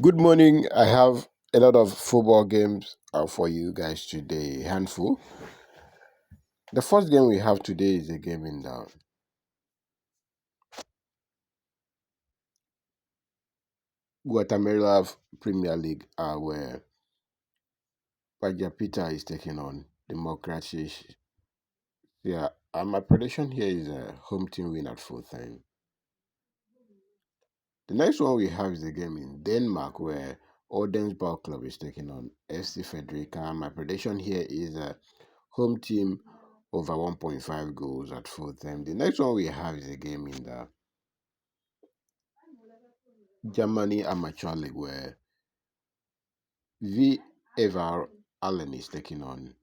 Good morning. I have a lot of football games for you guys today. Handful. The first game we have today is a game in the Guatemala Premier League, where Pajapita is taking on Democracy. Yeah, my prediction here is a home team win at full time. The next one we have is a game in Denmark, where Odense Ball Club is taking on FC Frederica. My prediction here is a home team over 1.5 goals at full time. The next one we have is a game in the Germany Amateur League where V. Ever Allen is taking on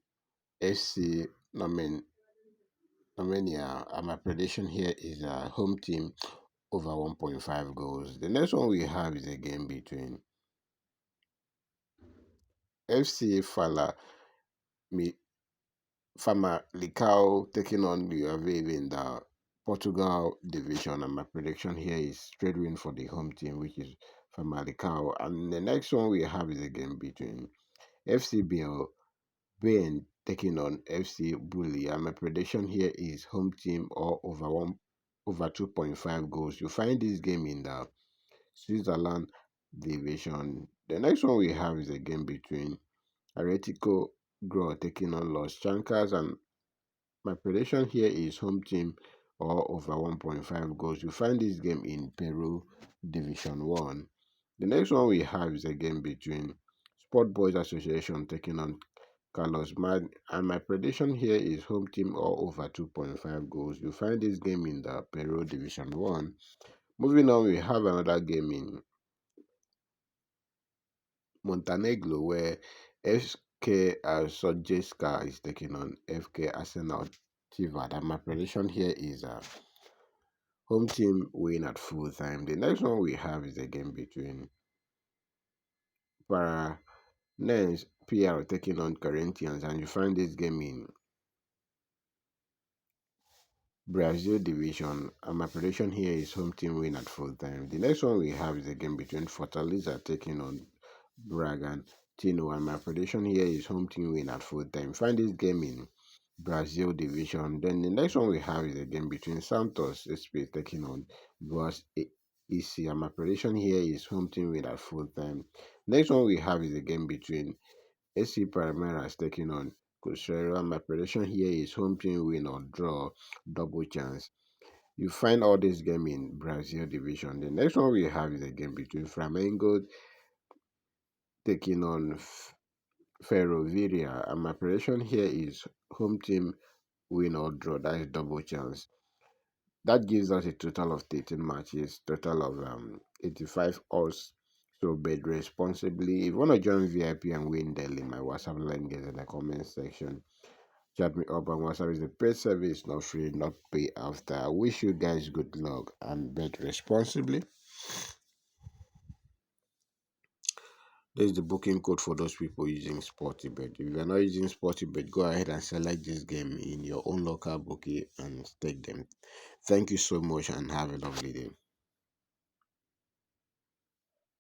FC Nomenia. And my prediction here is a home team over 1.5 goals. The next one we have is a game between FC Famalicão taking on Rio in the Portugal division, and my prediction here is straight win for the home team, which is Famalicão. And the next one we have is a game between FC Bilbao taking on FC Bully, and my prediction here is home team or over 2.5 goals. You find this game in the Switzerland division. The next one we have is a game between Atletico Grow taking on Los Chancas, and my prediction here is home team or over 1.5 goals. You find this game in Peru Division 1. The next one we have is a game between Sport Boys Association taking on Carlos Mad, and my prediction here is home team or over 2.5 goals. You find this game in the Peru Division 1. Moving on, we have another game in Montenegro where FK Sojecka is taking on FK Arsenal Tivat, and my prediction here is home team win at full time. The next one we have is a game between Paranense PR taking on Corinthians, and you find this game in Brazil division, and my prediction here is home team win at full time. The next one we have is a game between Fortaleza taking on Bragantino, and my prediction here is home team win at full time. Find this game in Brazil division. Then the next one we have is a game between Santos SP taking on Boas EC, and my prediction here is home team win at full time. Next one we have is a game between AC Palmeiras taking on Cruzeiro, and my prediction here is home team win or draw, double chance. You find all this game in Brazil division. The next one we have is a game between Flamengo taking on Ferroviaria, and my prediction here is home team win or draw. That is double chance. That gives us a total of 13 matches, total of 85 odds. So bet responsibly. If you want to join VIP and win daily, my WhatsApp link is in the comment section. Chat me up on WhatsApp. Is the paid service, not free, not pay after. I wish you guys good luck and bet responsibly. This is the booking code for those people using Sportybet. If you're not using Sportybet, go ahead and select this game in your own local bookie and stake them. Thank you so much and have a lovely day.